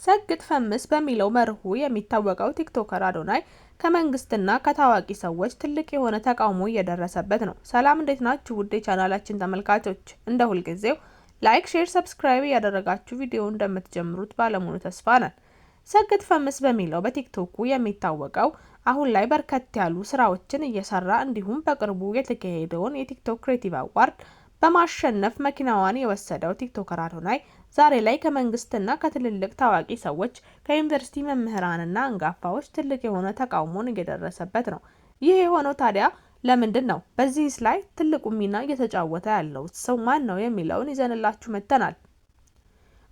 ሰግጥ ፈምስ በሚለው መርሁ የሚታወቀው ቲክቶከር አዶናይ ከመንግስትና ከታዋቂ ሰዎች ትልቅ የሆነ ተቃውሞ እየደረሰበት ነው። ሰላም እንዴት ናችሁ ውድ የቻናላችን ተመልካቾች፣ እንደ ሁልጊዜው ላይክ፣ ሼር፣ ሰብስክራይብ እያደረጋችሁ ቪዲዮውን እንደምትጀምሩት ባለሙሉ ተስፋ ነን። ሰግጥ ፈምስ በሚለው በቲክቶኩ የሚታወቀው አሁን ላይ በርከት ያሉ ስራዎችን እየሰራ እንዲሁም በቅርቡ የተካሄደውን የቲክቶክ ክሬቲቭ አዋርድ በማሸነፍ መኪናዋን የወሰደው ቲክቶከር አዶናይ ዛሬ ላይ ከመንግስትና ከትልልቅ ታዋቂ ሰዎች ከዩኒቨርሲቲ መምህራንና አንጋፋዎች ትልቅ የሆነ ተቃውሞን እየደረሰበት ነው። ይህ የሆነው ታዲያ ለምንድን ነው? በዚህስ ላይ ትልቁ ሚና እየተጫወተ ያለው ሰው ማን ነው የሚለውን ይዘንላችሁ መጥተናል።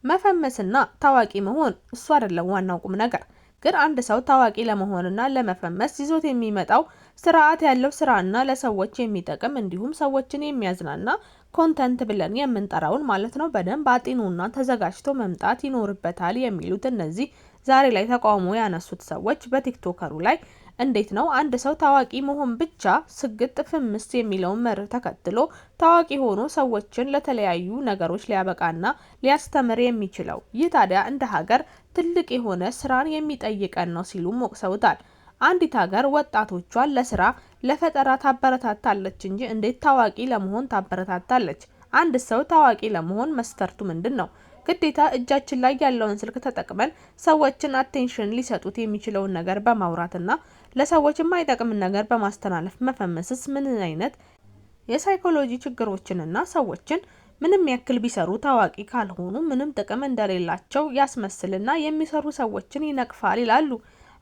መፈመስና ታዋቂ መሆን እሱ አይደለም ዋናው ቁም ነገር። ግን አንድ ሰው ታዋቂ ለመሆንና ለመፈመስ ይዞት የሚመጣው ስርዓት ያለው ስራና ለሰዎች የሚጠቅም እንዲሁም ሰዎችን የሚያዝናና ኮንተንት ብለን የምንጠራውን ማለት ነው በደንብ አጢኑና ተዘጋጅቶ መምጣት ይኖርበታል የሚሉት እነዚህ ዛሬ ላይ ተቃውሞ ያነሱት ሰዎች በቲክቶከሩ ላይ እንዴት ነው አንድ ሰው ታዋቂ መሆን ብቻ ስግጥ ፍምስ የሚለውን መርህ ተከትሎ ታዋቂ ሆኖ ሰዎችን ለተለያዩ ነገሮች ሊያበቃና ሊያስተምር የሚችለው? ይህ ታዲያ እንደ ሀገር ትልቅ የሆነ ስራን የሚጠይቀን ነው ሲሉም ወቅሰውታል። አንዲት ሀገር ወጣቶቿን ለስራ ለፈጠራ ታበረታታለች እንጂ እንዴት ታዋቂ ለመሆን ታበረታታለች? አንድ ሰው ታዋቂ ለመሆን መስፈርቱ ምንድን ነው? ግዴታ እጃችን ላይ ያለውን ስልክ ተጠቅመን ሰዎችን አቴንሽን ሊሰጡት የሚችለውን ነገር በማውራትና ለሰዎች የማይጠቅምን ነገር በማስተላለፍ መፈመስስ ምን አይነት የሳይኮሎጂ ችግሮችንና ሰዎችን ምንም ያክል ቢሰሩ ታዋቂ ካልሆኑ ምንም ጥቅም እንደሌላቸው ያስመስልና የሚሰሩ ሰዎችን ይነቅፋል ይላሉ።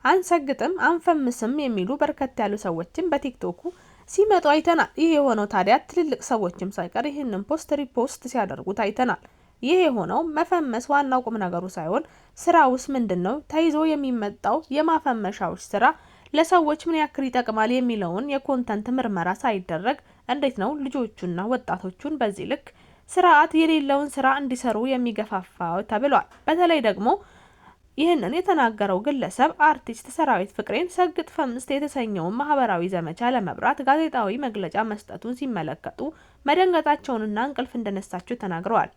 አንሰግጥም አንፈምስም የሚሉ በርከት ያሉ ሰዎችን በቲክቶኩ ሲመጡ አይተናል። ይህ የሆነው ታዲያ ትልልቅ ሰዎችም ሳይቀር ይህንን ፖስት ሪፖስት ሲያደርጉት አይተናል። ይህ የሆነው መፈመስ ዋናው ቁም ነገሩ ሳይሆን ስራውስ ምንድነው? ተይዞ የሚመጣው የማፈመሻዎች ስራ ለሰዎች ምን ያክል ይጠቅማል የሚለውን የኮንተንት ምርመራ ሳይደረግ እንዴት ነው ልጆቹና ወጣቶቹን በዚህ ልክ ስርዓት የሌለውን ስራ እንዲሰሩ የሚገፋፋው ተብሏል። በተለይ ደግሞ ይህንን የተናገረው ግለሰብ አርቲስት ሰራዊት ፍቅሬን ሰግጥ ፈምስ የተሰኘውን ማህበራዊ ዘመቻ ለመብራት ጋዜጣዊ መግለጫ መስጠቱን ሲመለከቱ መደንገጣቸውንና እንቅልፍ እንደነሳቸው ተናግረዋል።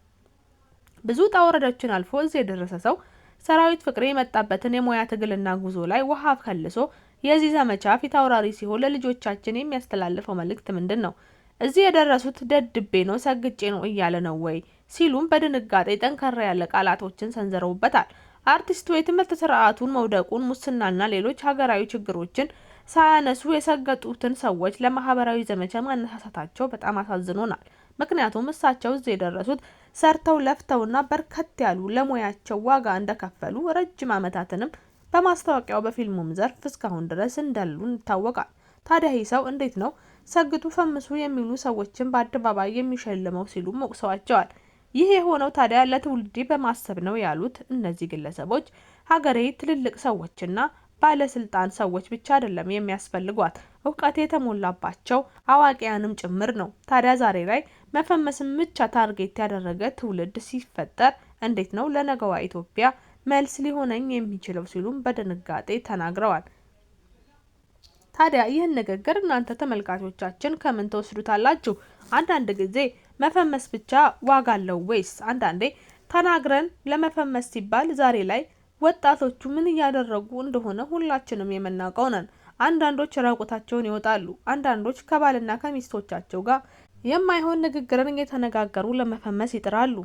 ብዙ ውጣ ውረዶችን አልፎ እዚህ የደረሰ ሰው ሰራዊት ፍቅሬ የመጣበትን የሙያ ትግልና ጉዞ ላይ ውሃ ከልሶ የዚህ ዘመቻ ፊት አውራሪ ሲሆን ለልጆቻችን የሚያስተላልፈው መልእክት ምንድን ነው? እዚህ የደረሱት ደድቤ ነው ሰግጬ ነው እያለ ነው ወይ ሲሉም በድንጋጤ ጠንከር ያለ ቃላቶችን ሰንዝረውበታል። አርቲስቱ የትምህርት ስርዓቱን መውደቁን፣ ሙስናና ሌሎች ሀገራዊ ችግሮችን ሳያነሱ የሰገጡትን ሰዎች ለማህበራዊ ዘመቻ ማነሳሳታቸው በጣም አሳዝኖናል። ምክንያቱም እሳቸው እዚህ የደረሱት ሰርተው ለፍተውና በርከት ያሉ ለሙያቸው ዋጋ እንደከፈሉ ረጅም ዓመታትንም በማስታወቂያው በፊልሙም ዘርፍ እስካሁን ድረስ እንዳሉ ይታወቃል። ታዲያ ይህ ሰው እንዴት ነው ሰግጡ ፈምሱ የሚሉ ሰዎችን በአደባባይ የሚሸልመው ሲሉም ወቅሰዋቸዋል። ይህ የሆነው ታዲያ ለትውልዴ በማሰብ ነው ያሉት እነዚህ ግለሰቦች ሀገሬ ትልልቅ ሰዎችና ባለስልጣን ሰዎች ብቻ አይደለም የሚያስፈልጓት እውቀት የተሞላባቸው አዋቂያንም ጭምር ነው። ታዲያ ዛሬ ላይ መፈመስም ብቻ ታርጌት ያደረገ ትውልድ ሲፈጠር እንዴት ነው ለነገዋ ኢትዮጵያ መልስ ሊሆነኝ የሚችለው ሲሉም በድንጋጤ ተናግረዋል። ታዲያ ይህን ንግግር እናንተ ተመልካቾቻችን ከምን ተወስዱታላችሁ? አንዳንድ ጊዜ መፈመስ ብቻ ዋጋ አለው ወይስ? አንዳንዴ ተናግረን ለመፈመስ ሲባል ዛሬ ላይ ወጣቶቹ ምን እያደረጉ እንደሆነ ሁላችንም የምናውቀው ነን። አንዳንዶች ራቁታቸውን ይወጣሉ። አንዳንዶች ከባልና ከሚስቶቻቸው ጋር የማይሆን ንግግርን እየተነጋገሩ ለመፈመስ ይጥራሉ።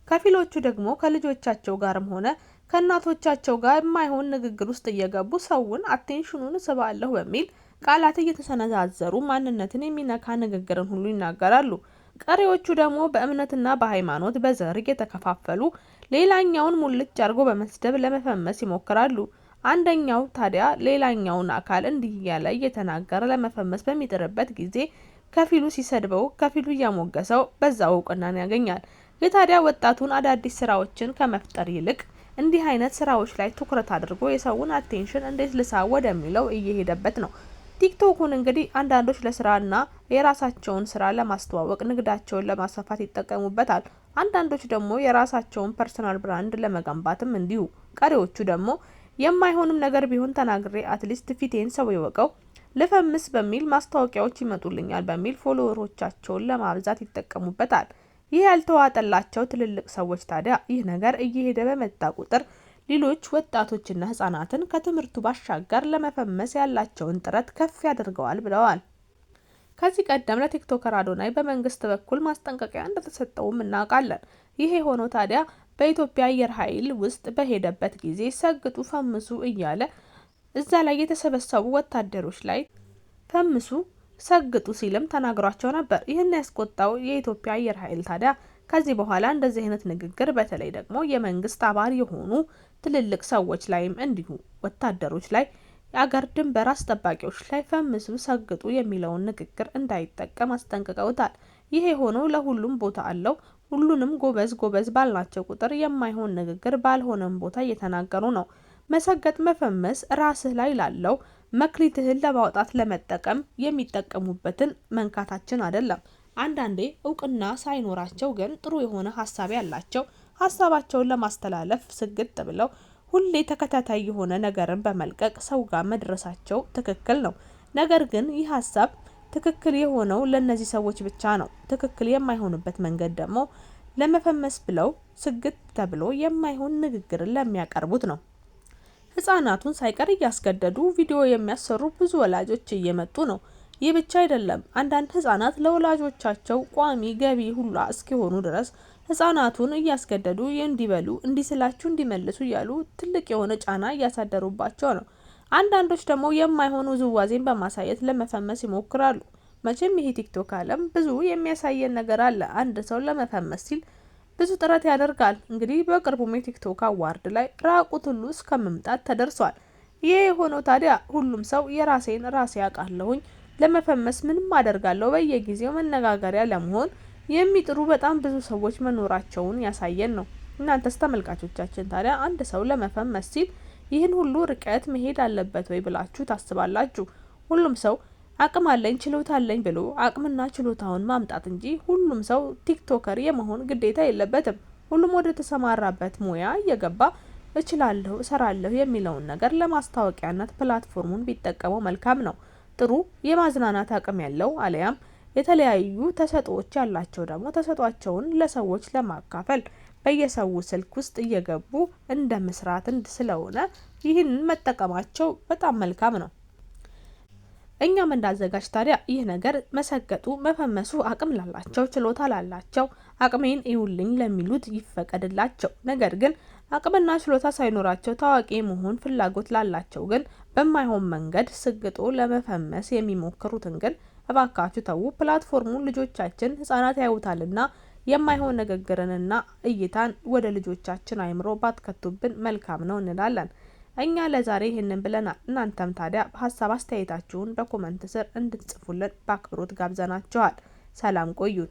ከፊሎቹ ደግሞ ከልጆቻቸው ጋርም ሆነ ከእናቶቻቸው ጋር የማይሆን ንግግር ውስጥ እየገቡ ሰውን አቴንሽኑን ስባለሁ በሚል ቃላት እየተሰነዛዘሩ ማንነትን የሚነካ ንግግርን ሁሉ ይናገራሉ። ቀሪዎቹ ደግሞ በእምነትና በሃይማኖት በዘር እየተከፋፈሉ ሌላኛውን ሙልጭ አድርጎ በመስደብ ለመፈመስ ይሞክራሉ። አንደኛው ታዲያ ሌላኛውን አካል እንዲህ እያለ እየተናገረ ለመፈመስ በሚጥርበት ጊዜ ከፊሉ ሲሰድበው ከፊሉ እያሞገሰው በዛው እውቅናን ያገኛል። ይህ ታዲያ ወጣቱን አዳዲስ ስራዎችን ከመፍጠር ይልቅ እንዲህ አይነት ስራዎች ላይ ትኩረት አድርጎ የሰውን አቴንሽን እንዴት ልሳብ ወደሚለው እየሄደበት ነው። ቲክቶኩን እንግዲህ አንዳንዶች ለስራና የራሳቸውን ስራ ለማስተዋወቅ ንግዳቸውን ለማስፋፋት ይጠቀሙበታል። አንዳንዶች ደግሞ የራሳቸውን ፐርሰናል ብራንድ ለመገንባትም እንዲሁ። ቀሪዎቹ ደግሞ የማይሆንም ነገር ቢሆን ተናግሬ አትሊስት ፊቴን ሰው ይወቀው ልፈምስ በሚል ማስታወቂያዎች ይመጡልኛል በሚል ፎሎወሮቻቸውን ለማብዛት ይጠቀሙበታል። ይህ ያልተዋጠላቸው ትልልቅ ሰዎች ታዲያ ይህ ነገር እየሄደ በመጣ ቁጥር ሌሎች ወጣቶችና ህጻናትን ከትምህርቱ ባሻገር ለመፈመስ ያላቸውን ጥረት ከፍ ያደርገዋል ብለዋል። ከዚህ ቀደም ለቲክቶከር አዶናይ በመንግስት በኩል ማስጠንቀቂያ እንደተሰጠውም እናውቃለን። ይሄ ሆኖ ታዲያ በኢትዮጵያ አየር ኃይል ውስጥ በሄደበት ጊዜ ሰግጡ ፈምሱ እያለ እዛ ላይ የተሰበሰቡ ወታደሮች ላይ ፈምሱ ሰግጡ ሲልም ተናግሯቸው ነበር። ይህን ያስቆጣው የኢትዮጵያ አየር ኃይል ታዲያ ከዚህ በኋላ እንደዚህ አይነት ንግግር በተለይ ደግሞ የመንግስት አባል የሆኑ ትልልቅ ሰዎች ላይም እንዲሁ ወታደሮች ላይ የአገር ድንበር አስጠባቂዎች ላይ ፈምሱ ሰግጡ የሚለውን ንግግር እንዳይጠቀም አስጠንቅቀውታል። ይሄ ሆኖ ለሁሉም ቦታ አለው። ሁሉንም ጎበዝ ጎበዝ ባልናቸው ቁጥር የማይሆን ንግግር ባልሆነም ቦታ እየተናገሩ ነው። መሰገጥ መፈመስ ራስህ ላይ ላለው መክሊትህን ለማውጣት ለመጠቀም የሚጠቀሙበትን መንካታችን አይደለም። አንዳንዴ እውቅና ሳይኖራቸው ግን ጥሩ የሆነ ሀሳብ ያላቸው ሀሳባቸውን ለማስተላለፍ ስግጥ ብለው ሁሌ ተከታታይ የሆነ ነገርን በመልቀቅ ሰው ጋር መድረሳቸው ትክክል ነው። ነገር ግን ይህ ሀሳብ ትክክል የሆነው ለነዚህ ሰዎች ብቻ ነው። ትክክል የማይሆንበት መንገድ ደግሞ ለመፈመስ ብለው ስግጥ ተብሎ የማይሆን ንግግርን ለሚያቀርቡት ነው። ህጻናቱን ሳይቀር እያስገደዱ ቪዲዮ የሚያሰሩ ብዙ ወላጆች እየመጡ ነው። ይህ ብቻ አይደለም። አንዳንድ ህጻናት ለወላጆቻቸው ቋሚ ገቢ ሁላ እስኪሆኑ ድረስ ህጻናቱን እያስገደዱ እንዲበሉ፣ እንዲስላችሁ፣ እንዲመልሱ እያሉ ትልቅ የሆነ ጫና እያሳደሩባቸው ነው። አንዳንዶች ደግሞ የማይሆኑ ውዝዋዜን በማሳየት ለመፈመስ ይሞክራሉ። መቼም ይሄ ቲክቶክ ዓለም ብዙ የሚያሳየን ነገር አለ። አንድ ሰው ለመፈመስ ሲል ብዙ ጥረት ያደርጋል። እንግዲህ በቅርቡም የቲክቶክ አዋርድ ላይ ራቁት ሁሉ እስከ መምጣት ተደርሷል። ይሄ የሆነው ታዲያ ሁሉም ሰው የራሴን ራሴ ያውቃለሁኝ ለመፈመስ ምንም አደርጋለሁ በየጊዜው መነጋገሪያ ለመሆን የሚጥሩ በጣም ብዙ ሰዎች መኖራቸውን ያሳየን ነው። እናንተስ ተመልካቾቻችን ታዲያ አንድ ሰው ለመፈመስ ሲል ይህን ሁሉ ርቀት መሄድ አለበት ወይ ብላችሁ ታስባላችሁ? ሁሉም ሰው አቅም አለኝ ችሎታ አለኝ ብሎ አቅምና ችሎታውን ማምጣት እንጂ ሁሉም ሰው ቲክቶከር የመሆን ግዴታ የለበትም። ሁሉም ወደ ተሰማራበት ሙያ እየገባ እችላለሁ፣ እሰራለሁ የሚለውን ነገር ለማስታወቂያነት ፕላትፎርሙን ቢጠቀመው መልካም ነው። ጥሩ የማዝናናት አቅም ያለው አለያም የተለያዩ ተሰጥኦዎች ያላቸው ደግሞ ተሰጧቸውን ለሰዎች ለማካፈል በየሰው ስልክ ውስጥ እየገቡ እንደ መስራት ስለሆነ ይህንን መጠቀማቸው በጣም መልካም ነው። እኛም እንዳዘጋጅ ታዲያ ይህ ነገር መሰገጡ መፈመሱ አቅም ላላቸው ችሎታ ላላቸው አቅሜን እዩልኝ ለሚሉት ይፈቀድላቸው። ነገር ግን አቅምና ችሎታ ሳይኖራቸው ታዋቂ መሆን ፍላጎት ላላቸው ግን በማይሆን መንገድ ስግጦ ለመፈመስ የሚሞክሩትን ግን እባካችሁ ተዉ። ፕላትፎርሙ ልጆቻችን ህጻናት ያዩታልና የማይሆን ንግግርንና እይታን ወደ ልጆቻችን አይምሮ ባትከቱብን መልካም ነው እንላለን። እኛ ለዛሬ ይህንን ብለናል። እናንተም ታዲያ ሀሳብ አስተያየታችሁን በኮመንት ስር እንድትጽፉልን በአክብሮት ጋብዘናችኋል። ሰላም ቆዩን።